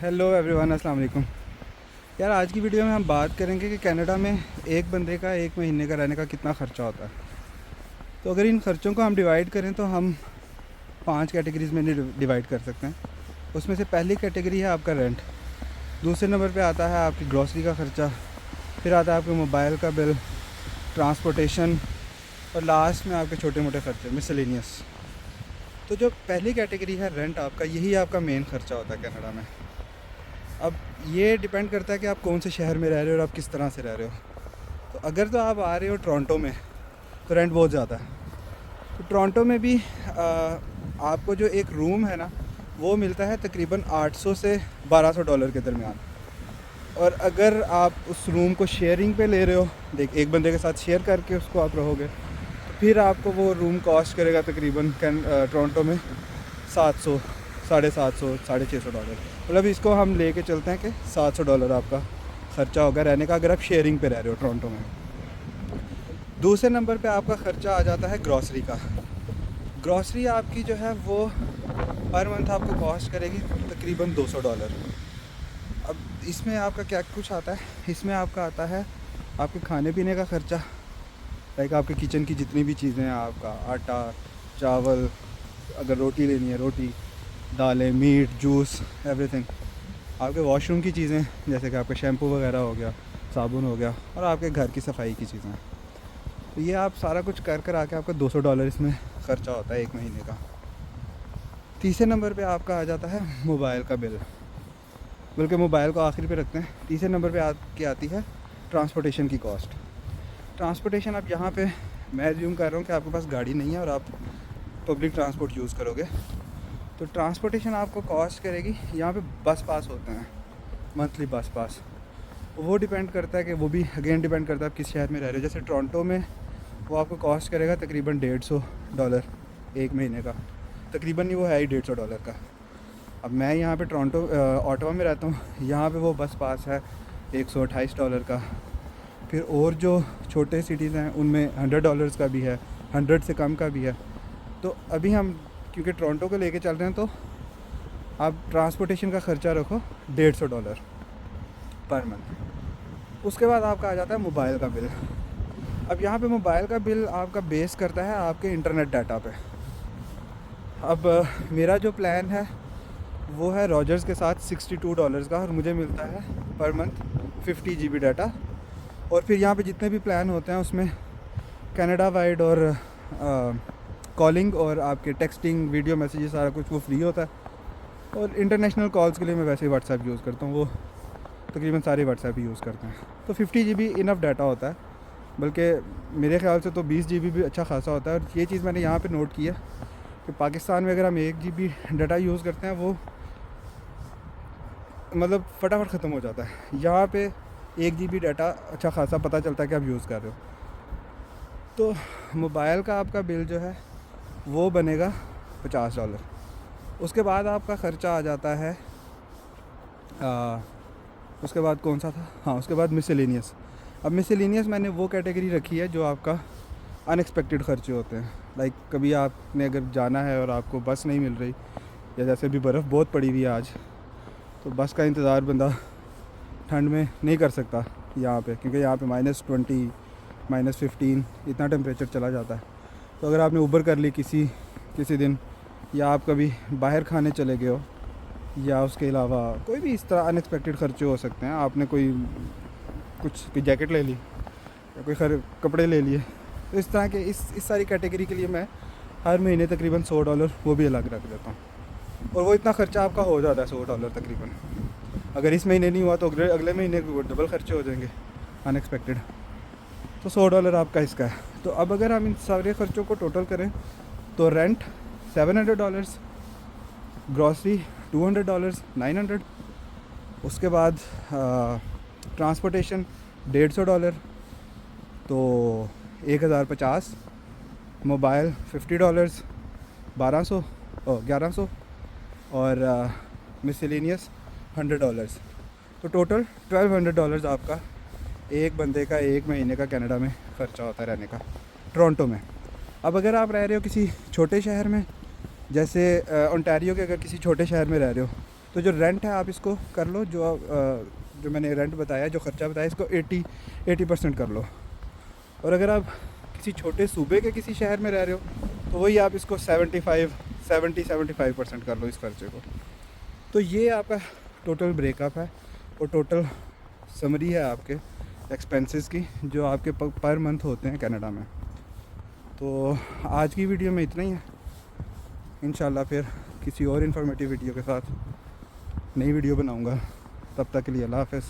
Hello everyone, अस्सलाम वालेकुम। यार आज की वीडियो में हम बात करेंगे कि कनाडा में एक बंदे का एक महीने का रहने का कितना ख़र्चा होता है। तो अगर इन ख़र्चों को हम डिवाइड करें तो हम 5 कैटेगरीज़ में डिवाइड कर सकते हैं। उसमें से पहली कैटेगरी है आपका रेंट, दूसरे नंबर पे आता है आपकी ग्रॉसरी का ख़र्चा, फिर आता है आपके मोबाइल का बिल, ट्रांसपोर्टेशन और लास्ट में आपके छोटे मोटे ख़र्चे मिसलेनियस। तो जो पहली कैटेगरी है रेंट आपका, यही आपका मेन ख़र्चा होता है कनाडा में। अब ये डिपेंड करता है कि आप कौन से शहर में रह रहे हो और आप किस तरह से रह रहे हो। तो अगर तो आप आ रहे हो टोरंटो में तो रेंट बहुत ज़्यादा है। तो टोरंटो में भी आपको जो एक रूम है ना, वो मिलता है तकरीबन 800 से 1200 डॉलर के दरमियान। और अगर आप उस रूम को शेयरिंग पे ले रहे हो, एक बंदे के साथ शेयर करके उसको आप रहोगे, तो फिर आपको वो रूम कॉस्ट करेगा तकरीबन टोरंटो में 700, 750, 650 डॉलर। मतलब इसको हम लेके चलते हैं कि 700 डॉलर आपका ख़र्चा होगा रहने का, अगर आप शेयरिंग पे रह रहे हो टोरंटो में। दूसरे नंबर पे आपका ख़र्चा आ जाता है ग्रॉसरी का। ग्रॉसरी आपकी जो है वो पर मंथ आपको कॉस्ट करेगी तकरीबन 200 डॉलर। अब इसमें आपका क्या कुछ आता है, इसमें आपका आता है आपके खाने पीने का ख़र्चा, लाइक आपके किचन की जितनी भी चीज़ें हैं, आपका आटा, चावल, अगर रोटी लेनी है रोटी, दालें, मीट, जूस, एवरीथिंग। आपके वॉशरूम की चीज़ें जैसे कि आपका शैम्पू वगैरह हो गया, साबुन हो गया, और आपके घर की सफाई की चीज़ें। तो ये आप सारा कुछ कर कर आके आपका 200 डॉलर इसमें ख़र्चा होता है एक महीने का। तीसरे नंबर पे आपका आ जाता है मोबाइल का बिल, बल्कि मोबाइल को आखिर पे रखते हैं। तीसरे नंबर पे आके आती है ट्रांसपोर्टेशन की कॉस्ट। ट्रांसपोर्टेशन आप यहाँ पे, मैं एज्यूम कर रहा हूँ कि आपके पास गाड़ी नहीं है और आप पब्लिक ट्रांसपोर्ट यूज़ करोगे, तो ट्रांसपोर्टेशन आपको कॉस्ट करेगी। यहाँ पे बस पास होते हैं, मंथली बस पास। वो डिपेंड करता है कि वो भी अगेन डिपेंड करता है आप किस शहर में रह रहे हो। जैसे टोरंटो में वो आपको कॉस्ट करेगा तकरीबन 150 डॉलर एक महीने का, तकरीबन नहीं, वो है ही 150 डॉलर का। अब मैं यहाँ पे टोरंटो ऑटवा में रहता हूँ, यहाँ पे वो बस पास है 128 डॉलर का। फिर और जो छोटे सिटीज़ हैं उनमें 100 डॉलर्स का भी है, 100 से कम का भी है। तो अभी हम क्योंकि टोरंटो को लेके चल रहे हैं, तो आप ट्रांसपोर्टेशन का ख़र्चा रखो 150 डॉलर पर मंथ। उसके बाद आपका आ जाता है मोबाइल का बिल। अब यहाँ पे मोबाइल का बिल आपका बेस करता है आपके इंटरनेट डाटा पे। अब मेरा जो प्लान है वो है रॉजर्स के साथ 62 डॉलर्स का, और मुझे मिलता है पर मंथ 50 GB डाटा। और फिर यहाँ पे जितने भी प्लान होते हैं उसमें कनाडा वाइड और कॉलिंग और आपके टेक्सटिंग, वीडियो मैसेजेस, सारा कुछ वो फ्री होता है। और इंटरनेशनल कॉल्स के लिए मैं वैसे ही व्हाट्सएप यूज़ करता हूँ, वो तकरीबन सारे व्हाट्सएप ही यूज़ करते हैं। तो 50 GB इनफ डाटा होता है, बल्कि मेरे ख्याल से तो 20 GB भी अच्छा खासा होता है। और ये चीज़ मैंने यहाँ पे नोट की है कि पाकिस्तान में अगर हम 1 GB डाटा यूज़ करते हैं, वो मतलब फटाफट ख़त्म हो जाता है। यहाँ पे 1 GB डाटा अच्छा खासा पता चलता है कि आप यूज़ कर रहे हो। तो मोबाइल का आपका बिल जो है वो बनेगा 50 डॉलर। उसके बाद आपका ख़र्चा आ जाता है उसके बाद कौन सा था, हाँ, उसके बाद मिसलेनियस। अब मिसलेनियस मैंने वो कैटेगरी रखी है जो आपका अनएक्सपेक्टेड ख़र्चे होते हैं। लाइक कभी आपने अगर जाना है और आपको बस नहीं मिल रही, या जैसे भी बर्फ़ बहुत पड़ी हुई है आज, तो बस का इंतज़ार बंदा ठंड में नहीं कर सकता यहाँ पे, क्योंकि यहाँ पे -20, -15 इतना टेम्परेचर चला जाता है। तो अगर आपने ऊबर कर ली किसी दिन, या आप कभी बाहर खाने चले गए हो, या उसके अलावा कोई भी इस तरह अनएक्सपेक्टेड ख़र्चे हो सकते हैं, आपने कोई जैकेट ले ली या कोई कपड़े ले लिए, तो इस तरह के इस सारी कैटेगरी के लिए मैं हर महीने तकरीबन 100 डॉलर वो भी अलग रख देता हूँ। और वो इतना ख़र्चा आपका हो जाता है 100 डॉलर तकरीबन। अगर इस महीने नहीं हुआ तो अगले महीने डबल ख़र्चे हो जाएंगे अनएक्सपेक्टेड। तो 100 डॉलर आपका इसका है। तो अब अगर हम इन सारे ख़र्चों को टोटल करें तो रेंट 700 डॉलर्स, ग्रॉसरी 200 डॉलर्स, 900। उसके बाद ट्रांसपोर्टेशन 150 डॉलर, तो 1050। मोबाइल 50 डॉलर्स, 1200 और 1100। और मिसलेनियस 100 डॉलर्स। तो टोटल 1200 डॉलर्स आपका एक बंदे का एक महीने का कनाडा में ख़र्चा होता है रहने का, टोरंटो में। अब अगर आप रह रहे हो किसी छोटे शहर में, जैसे ओंटारियो के अगर किसी छोटे शहर में रह रहे हो, तो जो रेंट है आप इसको कर लो, जो मैंने रेंट बताया, जो ख़र्चा बताया, इसको 80% कर लो। और अगर आप किसी छोटे सूबे के किसी शहर में रह रहे हो तो वही आप इसको 75% कर लो इस खर्चे को। तो ये आपका टोटल ब्रेकअप है और टोटल समरी है आपके एक्सपेंसेस की जो आपके पर मंथ होते हैं कनाडा में। तो आज की वीडियो में इतना ही है। इंशाल्लाह फिर किसी और इन्फॉर्मेटिव वीडियो के साथ नई वीडियो बनाऊंगा। तब तक के लिए अल्लाह हाफ़िज़।